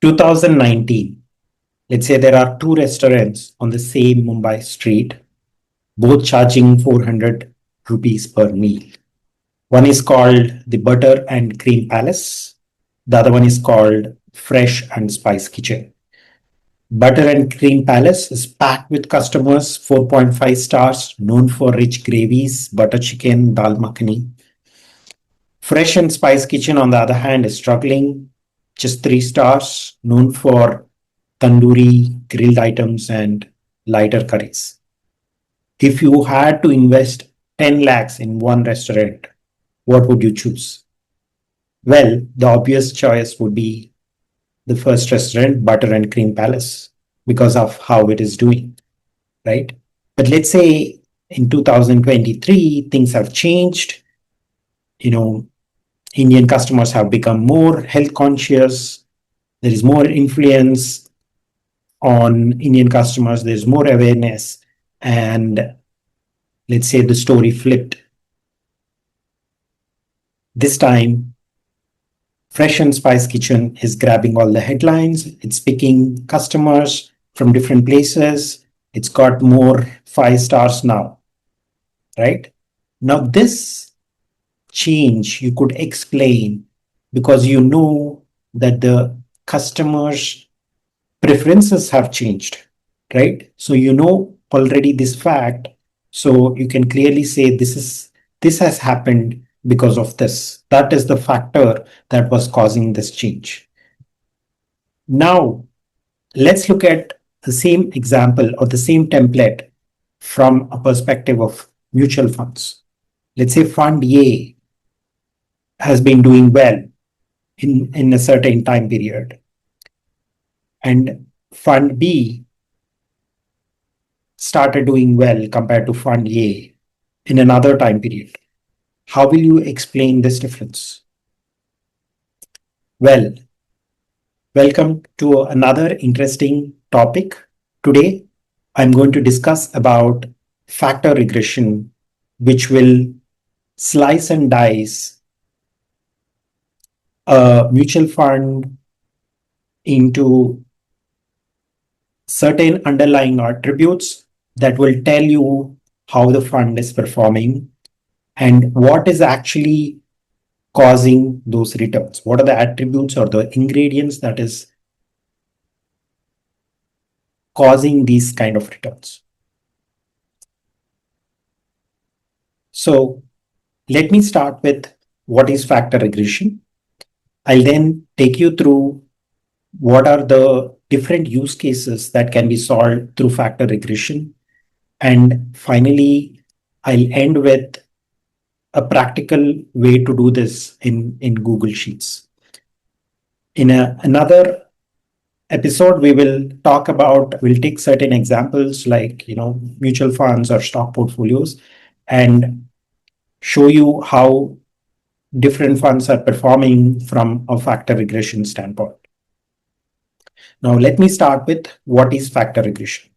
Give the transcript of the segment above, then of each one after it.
2019, let's say there are two restaurants on the same Mumbai street, both charging 400 rupees per meal. One is called the Butter and Cream Palace. The other one is called Fresh and Spice Kitchen. Butter and Cream Palace is packed with customers, 4.5 stars, known for rich gravies, butter chicken, dal makhani. Fresh and Spice Kitchen, on the other hand, is struggling, just 3 stars, known for tandoori, grilled items, and lighter curries. If you had to invest 10 lakhs in one restaurant, what would you choose? Well, the obvious choice would be the first restaurant, Butter and Cream Palace, because of how it is doing, right? But let's say in 2023, things have changed. You know, Indian customers have become more health conscious. There is more influence on Indian customers. There's more awareness. And let's say the story flipped. This time, Fresh and Spice Kitchen is grabbing all the headlines. It's picking customers from different places. It's got more 5 stars now, right? Now, this change you could explain because you know that the customers' preferences have changed, right? So you know already this fact. So you can clearly say this has happened because of this. That is the factor that was causing this change. Now, let's look at the same example or the same template from a perspective of mutual funds. Let's say fund A has been doing well in a certain time period, and fund B started doing well compared to fund A in another time period. How will you explain this difference? Well, welcome to another interesting topic. Today, I'm going to discuss about factor regression, which will slice and dice a mutual fund into certain underlying attributes that will tell you how the fund is performing and what is actually causing those returns. What are the attributes or the ingredients that is causing these kind of returns? So let me start with what is factor regression. I'll then take you through what are the different use cases that can be solved through factor regression. And finally, I'll end with a practical way to do this in Google Sheets. In another episode, we'll take certain examples like, mutual funds or stock portfolios and show you how different funds are performing from a factor regression standpoint. Now, let me start with what is factor regression.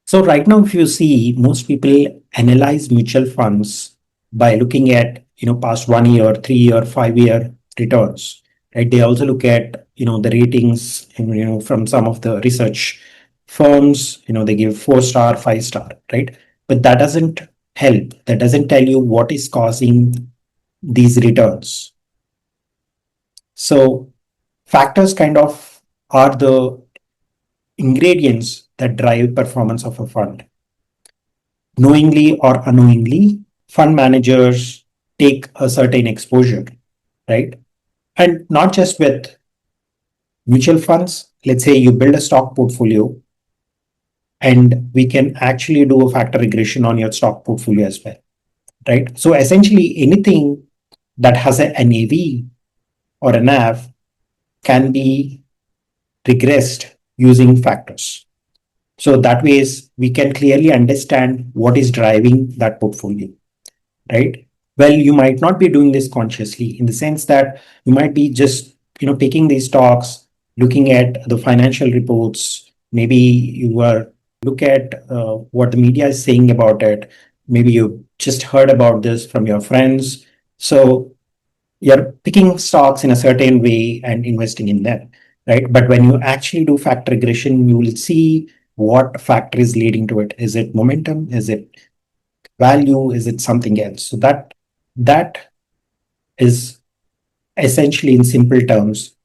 So right now, if you see, most people analyze mutual funds by looking at, past 1 year, 3 year, 5 year returns, right? They also look at, the ratings, and, from some of the research firms, they give 4 star, 5 star, right? But that doesn't help. That doesn't tell you what is causing these returns. So factors kind of are the ingredients that drive performance of a fund. Knowingly or unknowingly, fund managers take a certain exposure, right? And not just with mutual funds. Let's say you build a stock portfolio, and we can actually do a factor regression on your stock portfolio as well, right? So essentially, anything that has a NAV or a NAV can be regressed using factors. So that ways we can clearly understand what is driving that portfolio, right? Well, you might not be doing this consciously in the sense that you might be just, picking these stocks, looking at the financial reports. Maybe you are look at what the media is saying about it. Maybe you just heard about this from your friends. So you're picking stocks in a certain way and investing in them. right? But when you actually do factor regression, you will see what factor is leading to it. Is it momentum? Is it value? Is it something else? So that is essentially, in simple terms,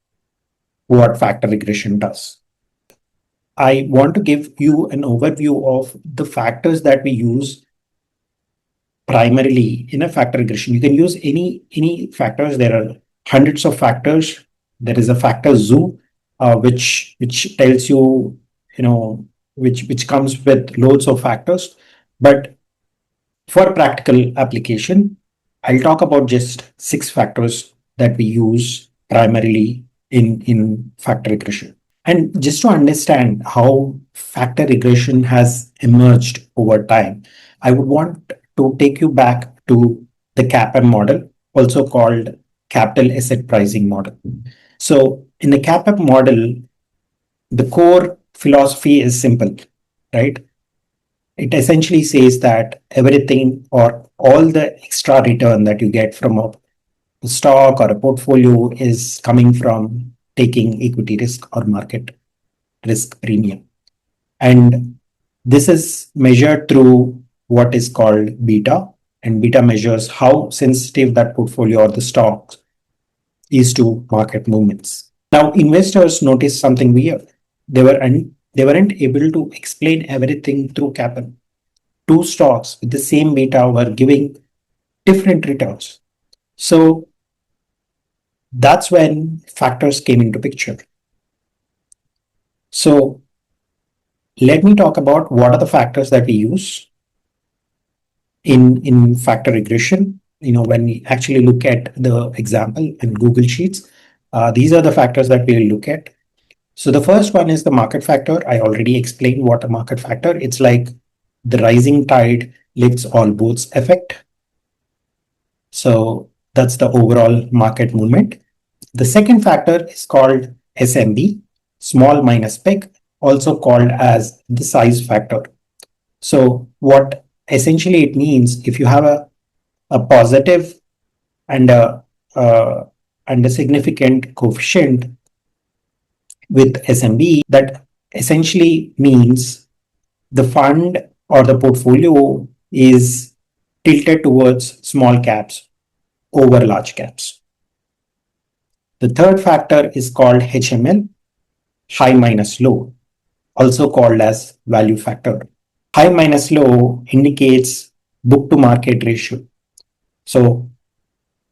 what factor regression does. I want to give you an overview of the factors that we use primarily in a factor regression. You can use any factors. There are hundreds of factors. There is a factor zoo, which tells you, which comes with loads of factors. But for practical application, I'll talk about just 6 factors that we use primarily in factor regression. And just to understand how factor regression has emerged over time, I would want to take you back to the CAPM model, also called capital asset pricing model. So in the CAPM model, the core philosophy is simple, right? It essentially says that everything or all the extra return that you get from a stock or a portfolio is coming from taking equity risk or market risk premium. And this is measured through what is called beta. And beta measures how sensitive that portfolio or the stock is to market movements. Now, investors noticed something weird. They weren't able to explain everything through capital. Two stocks with the same beta were giving different returns. So that's when factors came into picture. So let me talk about what are the factors that we use in factor regression. When we actually look at the example in Google Sheets, these are the factors that we will look at. So the first one is the market factor. I already explained what a market factor. It's like the rising tide lifts all boats effect. So that's the overall market movement. The second factor is called SMB, small minus big, also called as the size factor. So what essentially it means, if you have a positive and a significant coefficient with SMB, that essentially means the fund or the portfolio is tilted towards small caps over large caps. The third factor is called HML, high minus low, also called as value factor. High minus low indicates book to market ratio. So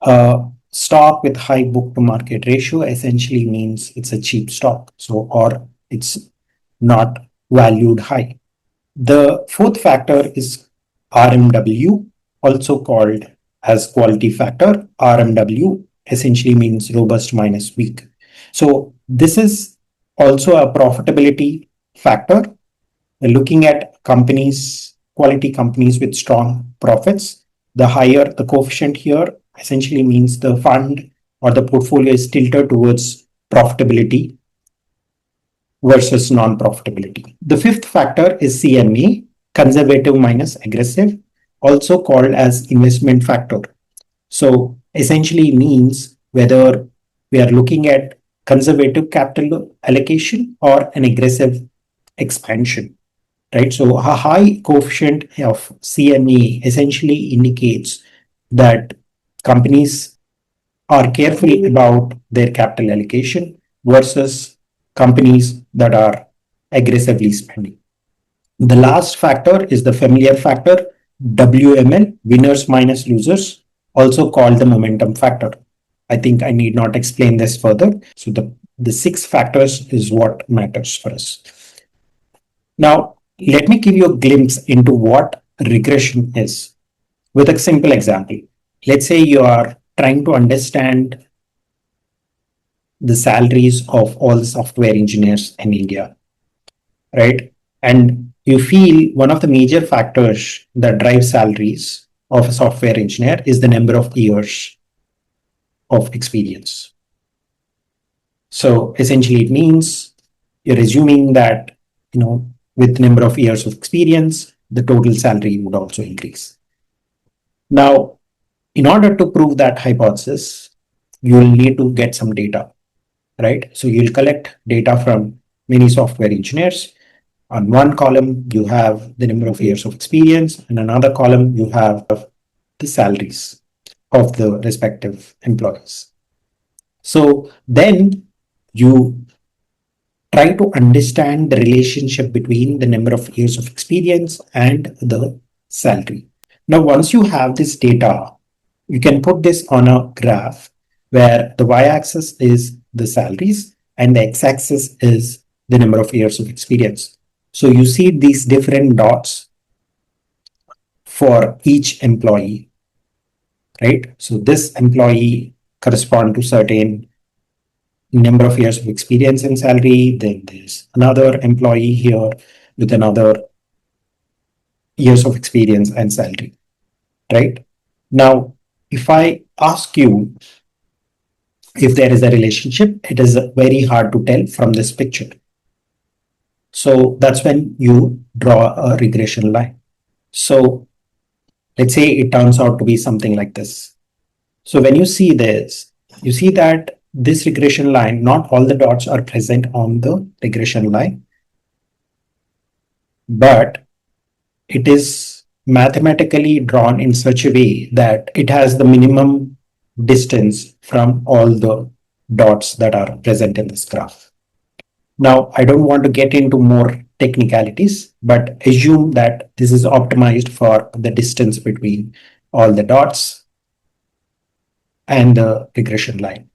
a stock with high book to market ratio essentially means it's a cheap stock. So, or it's not valued high. The fourth factor is RMW, also called as quality factor. RMW essentially means robust minus weak. So this is also a profitability factor. Looking at companies, quality companies with strong profits, the higher the coefficient here essentially means the fund or the portfolio is tilted towards profitability versus non-profitability. The fifth factor is CMA, conservative minus aggressive, also called as investment factor. So essentially means whether we are looking at conservative capital allocation or an aggressive expansion, right? So a high coefficient of CMA essentially indicates that companies are careful about their capital allocation versus companies that are aggressively spending. The last factor is the familiar factor, WML, winners minus losers, also called the momentum factor. I think I need not explain this further. So the 6 factors is what matters for us. Now, let me give you a glimpse into what regression is with a simple example. Let's say you are trying to understand the salaries of all the software engineers in India, right? And you feel one of the major factors that drive salaries of a software engineer is the number of years of experience. So essentially, it means you're assuming that, with number of years of experience, the total salary would also increase. Now, in order to prove that hypothesis, you will need to get some data. right? So you'll collect data from many software engineers. On one column, you have the number of years of experience, and another column, you have the salaries of the respective employees. So then you try to understand the relationship between the number of years of experience and the salary. Now, once you have this data, you can put this on a graph where the y-axis is the salaries and the x-axis is the number of years of experience. So you see these different dots for each employee, right? So this employee correspond to certain number of years of experience and salary. Then there's another employee here with another years of experience and salary, right? Now, if I ask you if there is a relationship, it is very hard to tell from this picture. So that's when you draw a regression line. So let's say it turns out to be something like this. So when you see this, you see that this regression line, not all the dots are present on the regression line, but it is mathematically drawn in such a way that it has the minimum distance from all the dots that are present in this graph. Now, I don't want to get into more technicalities, but assume that this is optimized for the distance between all the dots and the regression line.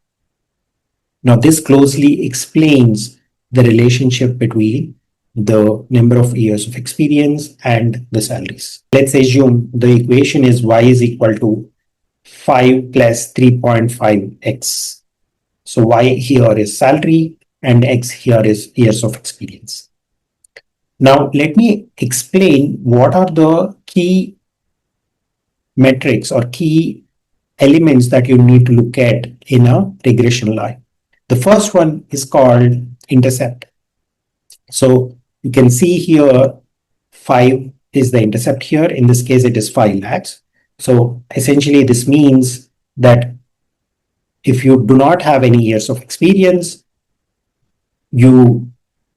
Now, this closely explains the relationship between the number of years of experience and the salaries. Let's assume the equation is y is equal to 5 plus 3.5x. So y here is salary and x here is years of experience. Now, let me explain what are the key metrics or key elements that you need to look at in a regression line. The first one is called intercept. So you can see here 5 is the intercept here. In this case, it is 5 lakhs. So essentially, this means that if you do not have any years of experience, your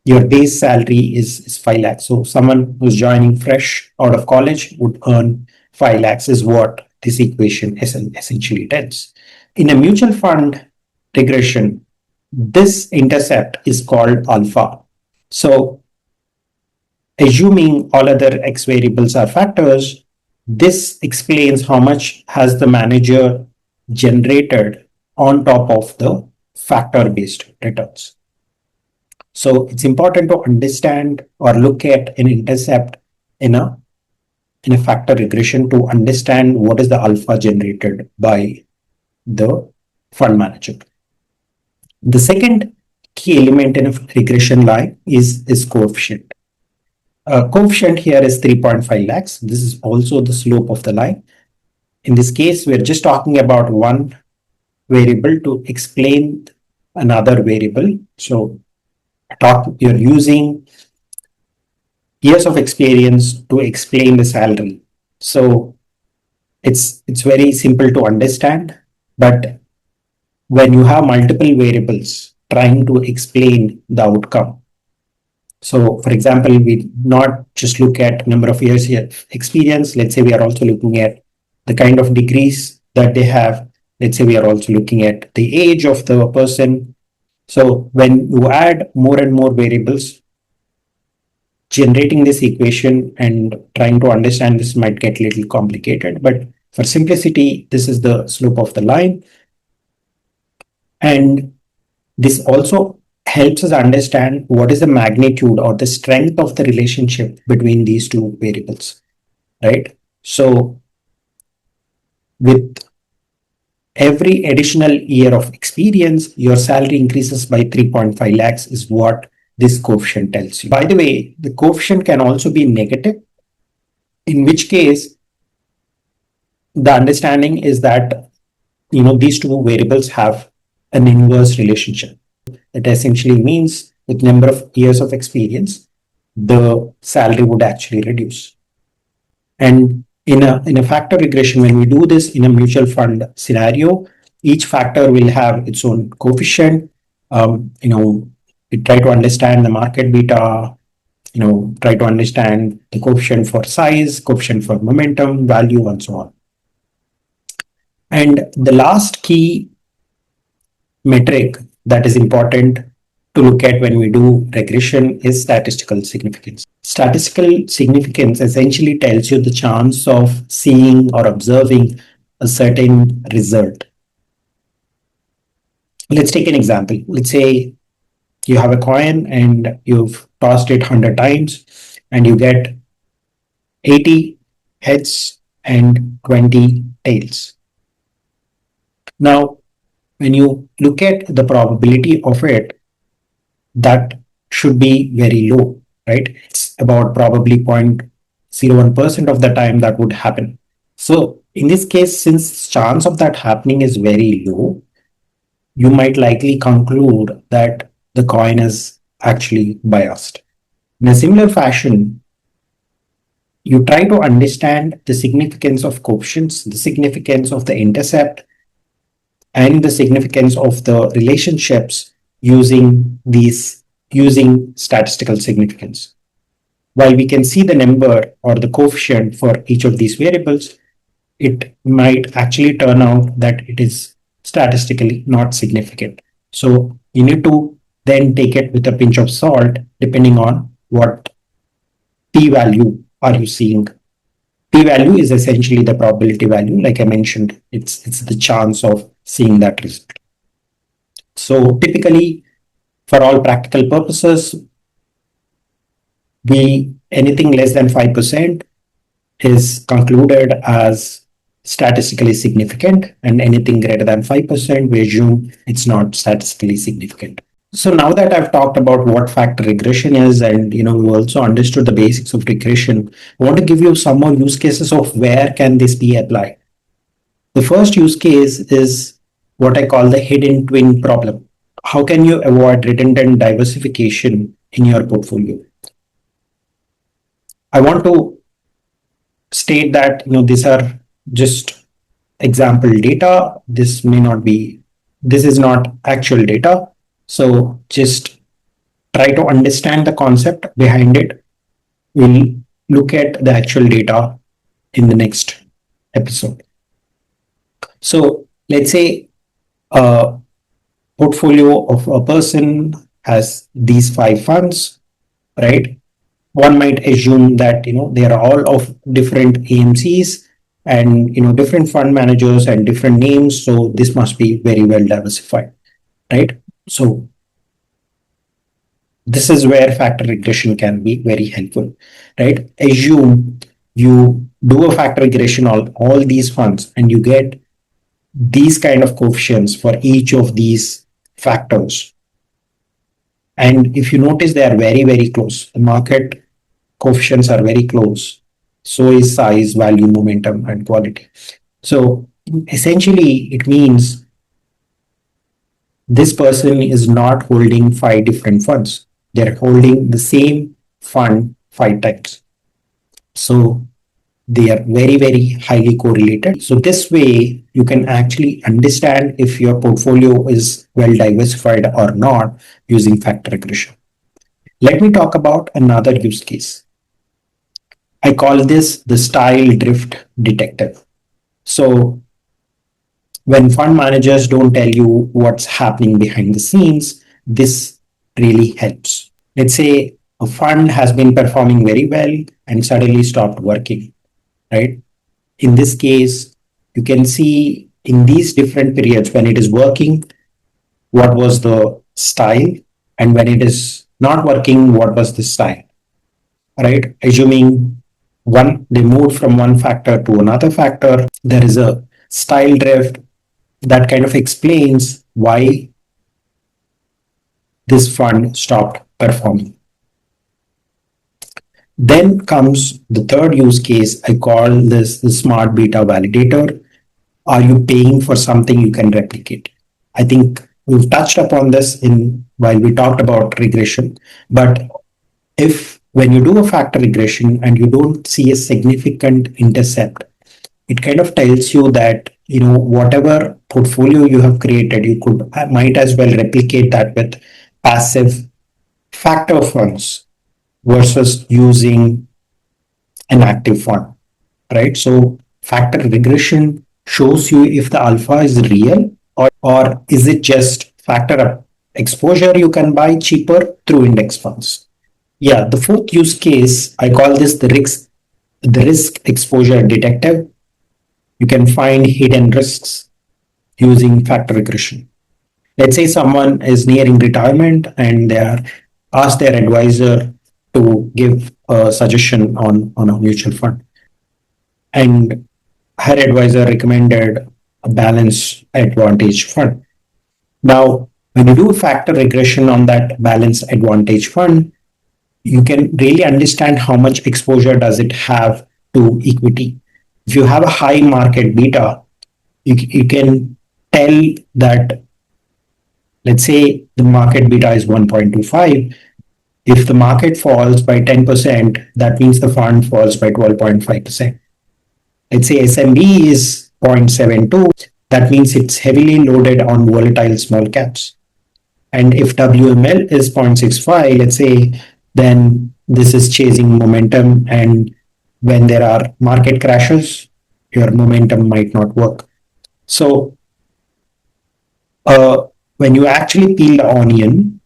base salary is 5 lakhs. So someone who's joining fresh out of college would earn 5 lakhs is what this equation essentially tells. In a mutual fund regression, this intercept is called alpha. So assuming all other x variables are factors, this explains how much has the manager generated on top of the factor-based returns. So it's important to understand or look at an intercept in a factor regression to understand what is the alpha generated by the fund manager. The second key element in a regression line is coefficient. Coefficient here is 3.5 lakhs. This is also the slope of the line. In this case, we're just talking about one variable to explain another variable. So you're using years of experience to explain the salary. So it's very simple to understand, but when you have multiple variables trying to explain the outcome. So for example, we not just look at number of years experience. Let's say we are also looking at the kind of degrees that they have. Let's say we are also looking at the age of the person. So when you add more and more variables, generating this equation and trying to understand this might get a little complicated, but for simplicity, this is the slope of the line. And this also helps us understand what is the magnitude or the strength of the relationship between these two variables, right? So with every additional year of experience, your salary increases by 3.5 lakhs is what this coefficient tells you. By the way, the coefficient can also be negative, in which case the understanding is that these two variables have an inverse relationship. That essentially means with number of years of experience, the salary would actually reduce. And in a factor regression, when we do this in a mutual fund scenario, each factor will have its own coefficient, You know, we try to understand the market beta, try to understand the coefficient for size, coefficient for momentum, value, and so on. And the last key metric that is important to look at when we do regression is statistical significance. Statistical significance essentially tells you the chance of seeing or observing a certain result. Let's take an example. Let's say you have a coin and you've tossed it 100 times and you get 80 heads and 20 tails. Now, when you look at the probability of it, that should be very low, right? It's about probably 0.01% of the time that would happen. So in this case, since chance of that happening is very low, you might likely conclude that the coin is actually biased. In a similar fashion, you try to understand the significance of coefficients, the significance of the intercept, and the significance of the relationships using statistical significance. While we can see the number or the coefficient for each of these variables, it might actually turn out that it is statistically not significant. So you need to then take it with a pinch of salt, depending on what p-value are you seeing. P-value is essentially the probability value. Like I mentioned, it's the chance of seeing that result. So typically, for all practical purposes, anything less than 5% is concluded as statistically significant, and anything greater than 5%, we assume it's not statistically significant. So now that I've talked about what factor regression is, and we also understood the basics of regression, I want to give you some more use cases of where can this be applied. The first use case is what I call the hidden twin problem. How can you avoid redundant diversification in your portfolio? I want to state that these are just example data. This is not actual data. So just try to understand the concept behind it. We'll look at the actual data in the next episode. So let's say a portfolio of a person has these 5 funds, right? One might assume that they are all of different AMCs and different fund managers and different names. So this must be very well diversified, right? So this is where factor regression can be very helpful, right? Assume you do a factor regression on all these funds and you get these kind of coefficients for each of these factors. And if you notice, they are very, very close. The market coefficients are very close. So is size, value, momentum, and quality. So essentially, it means this person is not holding 5 different funds. They're holding the same fund 5 times. So they are very, very highly correlated. So this way, you can actually understand if your portfolio is well diversified or not using factor regression. Let me talk about another use case. I call this the style drift detector. So when fund managers don't tell you what's happening behind the scenes, this really helps. Let's say a fund has been performing very well and suddenly stopped working, right? In this case, you can see in these different periods when it is working, what was the style, and when it is not working, what was the style, right? Assuming they moved from one factor to another factor, there is a style drift that kind of explains why this fund stopped performing. Then comes the third use case. I call this the smart beta validator. Are you paying for something you can replicate? I think we've touched upon this while we talked about regression. But if when you do a factor regression and you don't see a significant intercept, it kind of tells you that whatever portfolio you have created, you could might as well replicate that with passive factor funds versus using an active fund, right? So factor regression shows you if the alpha is real, or is it just factor exposure you can buy cheaper through index funds. Yeah, the fourth use case, I call this the risk exposure detective. You can find hidden risks using factor regression. Let's say someone is nearing retirement and they are asked their advisor to give a suggestion on a mutual fund. And her advisor recommended a balance advantage fund. Now, when you do factor regression on that balance advantage fund, you can really understand how much exposure does it have to equity. If you have a high market beta, you can tell that, let's say the market beta is 1.25. If the market falls by 10%, that means the fund falls by 12.5%. Let's say SMB is 0.72, that means it's heavily loaded on volatile small caps. And if WML is 0.65, let's say, then this is chasing momentum. And when there are market crashes, your momentum might not work. So when you actually peel the onion,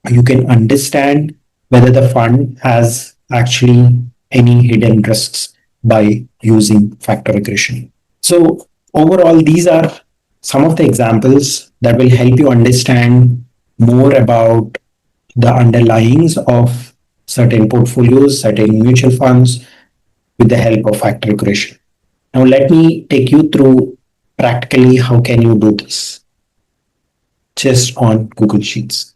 you can understand whether the fund has actually any hidden risks by using factor regression. So overall, these are some of the examples that will help you understand more about the underlyings of certain portfolios, certain mutual funds with the help of factor regression. Now let me take you through practically how can you do this just on Google Sheets.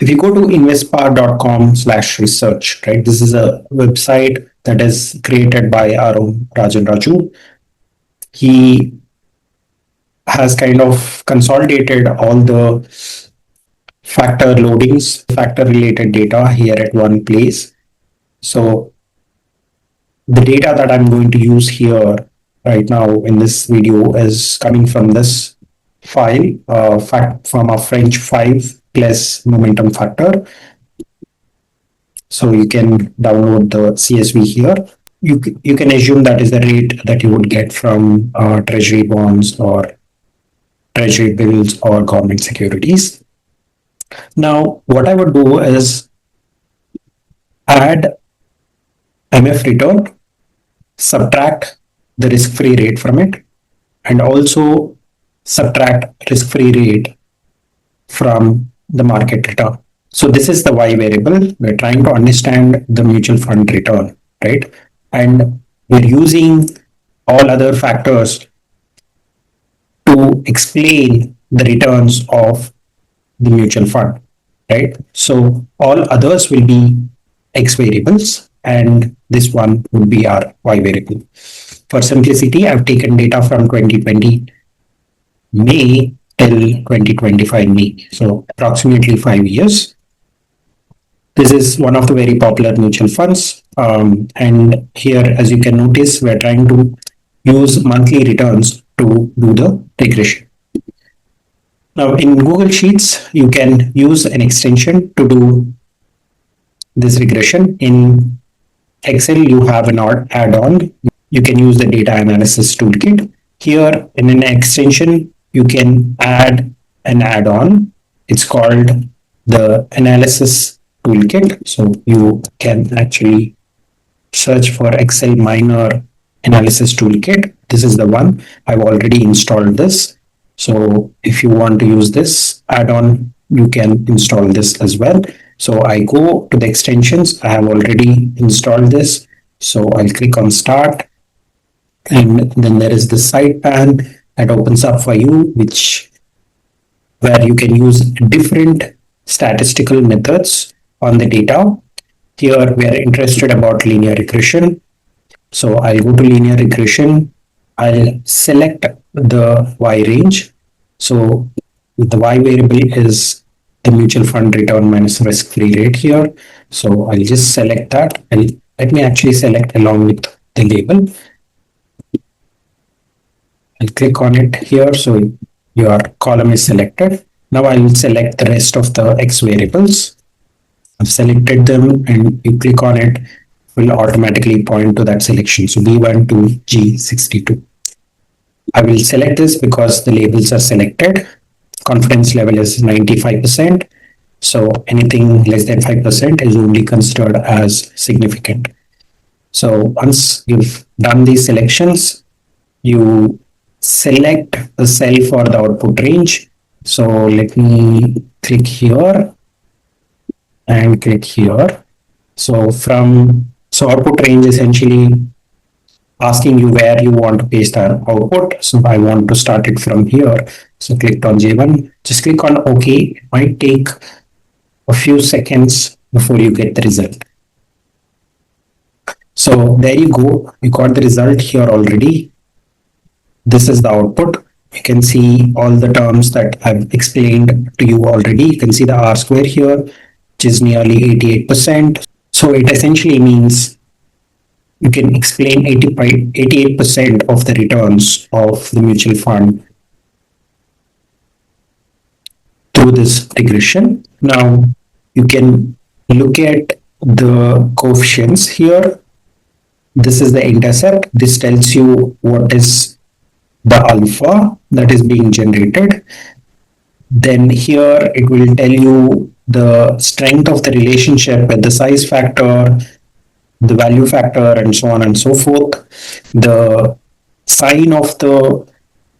If you go to investpower.com/research, right, this is a website that is created by our own Rajan Raju. He has kind of consolidated all the factor loadings, factor related data here at one place. So the data that I'm going to use here right now in this video is coming from this file, from a French 5 plus momentum factor. So you can download the CSV here. You can assume that is the rate that you would get from treasury bonds or treasury bills or government securities. Now, what I would do is add MF return, subtract the risk-free rate from it, and also subtract risk-free rate from the market return. So this is the Y variable. We're trying to understand the mutual fund return, right? And we're using all other factors to explain the returns of the mutual fund, right? So all others will be X variables and this one would be our Y variable. For simplicity, I've taken data from 2020 May till 2025 May. So approximately 5 years. This is one of the very popular mutual funds. And here, as you can notice, we're trying to use monthly returns to do the regression. Now in Google Sheets, you can use an extension to do this regression. In Excel, you have an add-on. You can use the data analysis toolkit. Here in an extension, you can add an add-on. It's called the analysis toolkit. So you can actually search for Excel minor analysis toolkit. This is the one. I've already installed this. So if you want to use this add-on, you can install this as well. So I go to the extensions. I have already installed this. So I'll click on start. And then there is the side pan that opens up for you, where you can use different statistical methods on the data. Here we are interested about linear regression. So I'll go to linear regression. I'll select the Y range. So the Y variable is the mutual fund return minus risk-free rate here. So I'll just select that. Let me actually select along with the label. I'll click on it here. So your column is selected. Now I will select the rest of the X variables. I've selected them and you click on it, will automatically point to that selection. So B1 to G62. I will select this because the labels are selected. Confidence level is 95%. So anything less than 5% is only considered as significant. So once you've done these selections, you select a cell for the output range. So let me click here and click here. So output range essentially asking you where you want to paste our output. So I want to start it from here. So clicked on J1, just click on OK. It might take a few seconds before you get the result. So there you go. You got the result here already. This is the output. You can see all the terms that I've explained to you already. You can see the R square here, which is nearly 88%. So it essentially means you can explain 88% of the returns of the mutual fund through this regression. Now you can look at the coefficients here. This is the intercept. This tells you what is the alpha that is being generated. Then here it will tell you the strength of the relationship with the size factor, the value factor, and so on and so forth. The sign of the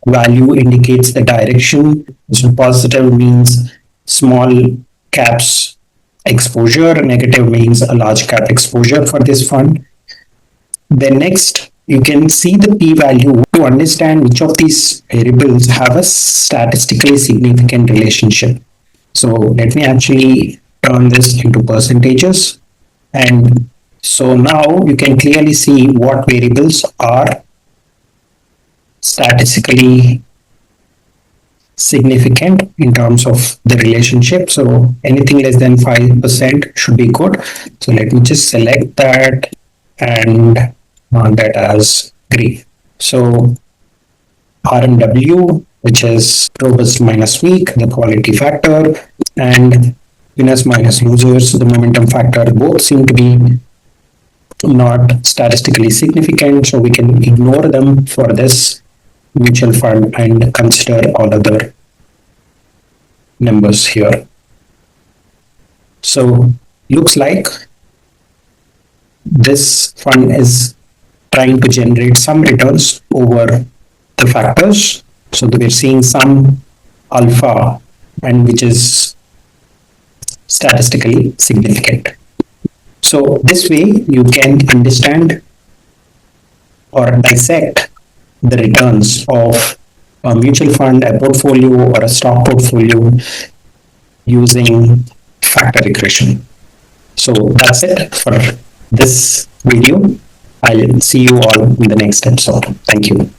value indicates the direction. So positive means small caps exposure, negative means a large cap exposure for this fund. Then next, you can see the p-value to understand which of these variables have a statistically significant relationship. So let me actually turn this into percentages. And so now you can clearly see what variables are statistically significant in terms of the relationship. So anything less than 5% should be good. So let me just select that and mark that as green. So RMW, which is robust minus weak, the quality factor, and winners minus losers, the momentum factor, both seem to be not statistically significant. So we can ignore them for this mutual fund and consider all other numbers here. So looks like this fund is trying to generate some returns over the factors. So we're seeing some alpha, and which is statistically significant. So this way you can understand or dissect the returns of a mutual fund, a portfolio, or a stock portfolio using factor regression. So that's it for this video. I'll see you all in the next episode. Thank you.